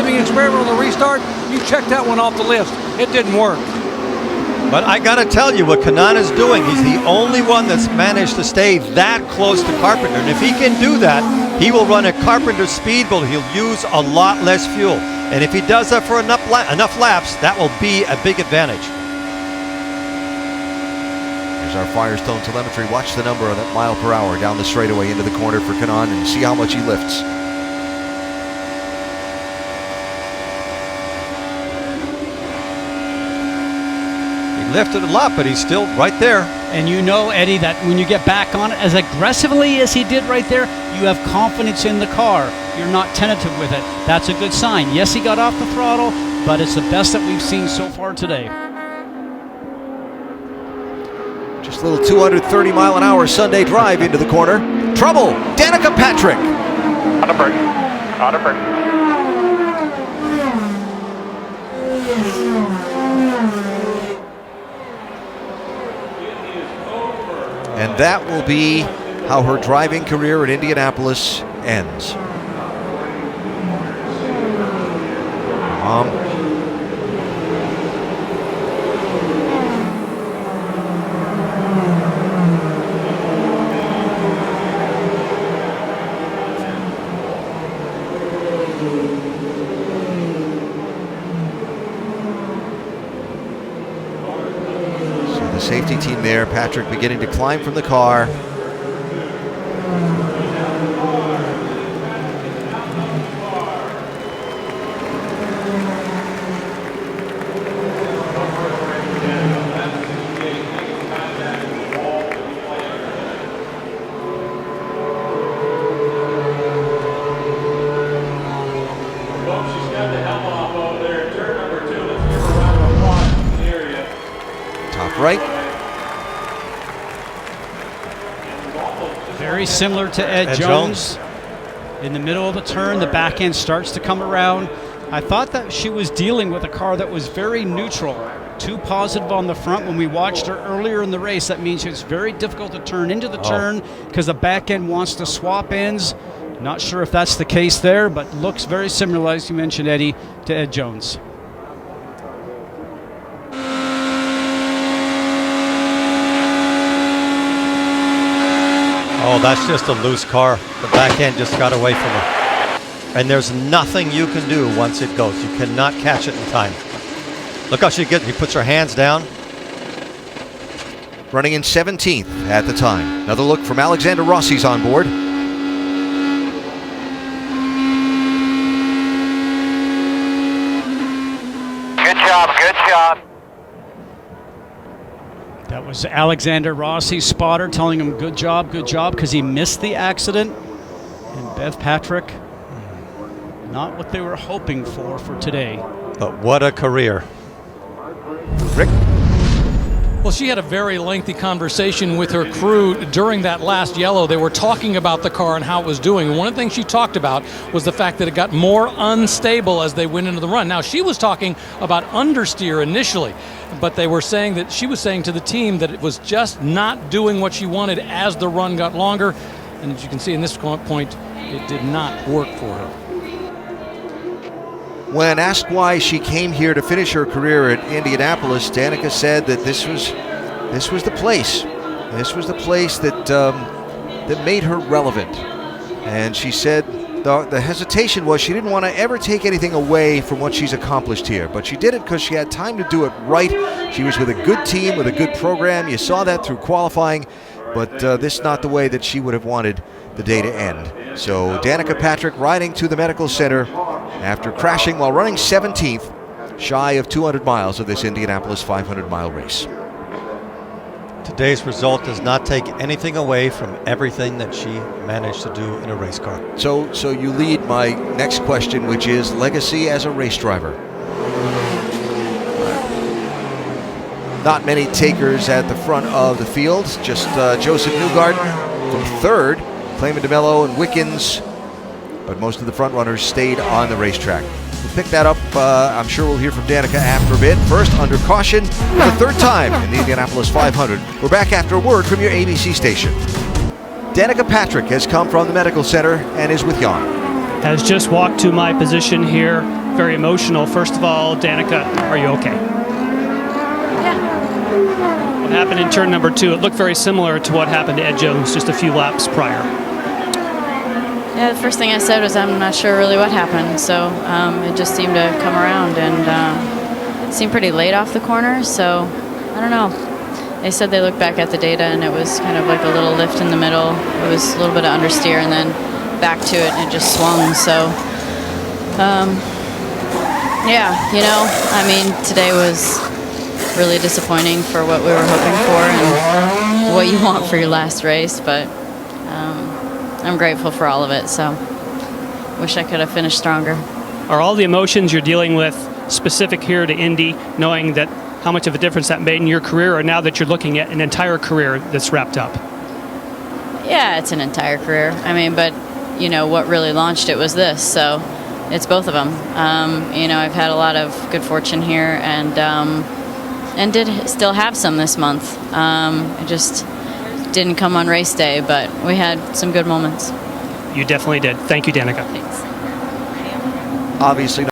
giving you experimental on the restart. You check that one off the list. It didn't work. But I got to tell you what Kanaan is doing. He's the only one that's managed to stay that close to Carpenter. And if he can do that, he will run at Carpenter's speed, but he'll use a lot less fuel. And if he does that for enough laps, that will be a big advantage. Here's our Firestone telemetry. Watch the number on that mile per hour down the straightaway into the corner for Kanaan and see how much he lifts. Lifted a lot, but he's still right there. And you know, Eddie, that when you get back on it as aggressively as he did right there, you have confidence in the car. You're not tentative with it. That's a good sign. Yes, he got off the throttle, but it's the best that we've seen so far today. Just a little 230-mile-an-hour Sunday drive into the corner. Trouble! Danica Patrick! Out of break. Out of break. And that will be how her driving career at Indianapolis ends. The safety team there, Patrick beginning to climb from the car. She's got the helm off over there. Turn number 2. Let's give her a round of applause in the area. Top right. Very similar to Ed Jones. In the middle of the turn, the back end starts to come around. I thought that she was dealing with a car that was very neutral, too positive on the front. When we watched her earlier in the race, that means it's very difficult to turn into the turn because the back end wants to swap ends. Not sure if that's the case there, but looks very similar, as you mentioned, Eddie, to Ed Jones. Oh, that's just a loose car. The back end just got away from her. And there's nothing you can do once it goes. You cannot catch it in time. Look how she puts her hands down. Running in 17th at the time. Another look from Alexander Rossi's on board. Good job, good job. That was Alexander Rossi's spotter telling him good job, because he missed the accident. And Bev Patrick, not what they were hoping for today. But what a career. Rick? Well, she had a very lengthy conversation with her crew during that last yellow. They were talking about the car and how it was doing. One of the things she talked about was the fact that it got more unstable as they went into the run. Now, she was talking about understeer initially, but they were saying that she was saying to the team that it was just not doing what she wanted as the run got longer. And as you can see in this point, it did not work for her. When asked why she came here to finish her career at Indianapolis, Danica said that this was the place. This was the place that that made her relevant. And she said the hesitation was she didn't want to ever take anything away from what she's accomplished here. But she did it because she had time to do it right. She was with a good team, with a good program. You saw that through qualifying. But this is not the way that she would have wanted the day to end. So Danica Patrick riding to the medical center after crashing while running 17th, shy of 200 miles of this Indianapolis 500-mile race. Today's result does not take anything away from everything that she managed to do in a race car. So you lead my next question, which is legacy as a race driver. Not many takers at the front of the field. Just Joseph Newgard from third, Clayman DeMello and Wickens. But most of the front runners stayed on the racetrack. We'll pick that up. I'm sure we'll hear from Danica after a bit. First, under caution, for the third time in the Indianapolis 500. We're back after a word from your ABC station. Danica Patrick has come from the medical center and is with Jan. Has just walked to my position here very emotional. First of all, Danica, are you okay? Yeah. What happened in turn number 2? It looked very similar to what happened to Ed Jones just a few laps prior. Yeah, the first thing I said was I'm not sure really what happened. So it just seemed to come around, and it seemed pretty late off the corner. So I don't know. They said they looked back at the data, and it was kind of like a little lift in the middle. It was a little bit of understeer, and then back to it, and it just swung. So, yeah, you know, I mean, today was really disappointing for what we were hoping for and what you want for your last race, but I'm grateful for all of it. So, wish I could have finished stronger. Are all the emotions you're dealing with specific here to Indy, knowing that how much of a difference that made in your career, or now that you're looking at an entire career that's wrapped up? Yeah, it's an entire career. I mean, but, you know, what really launched it was this. So it's both of them. You know, I've had a lot of good fortune here, and did still have some this month. It just didn't come on race day, but we had some good moments. You definitely did. Thank you, Danica. Thanks. Obviously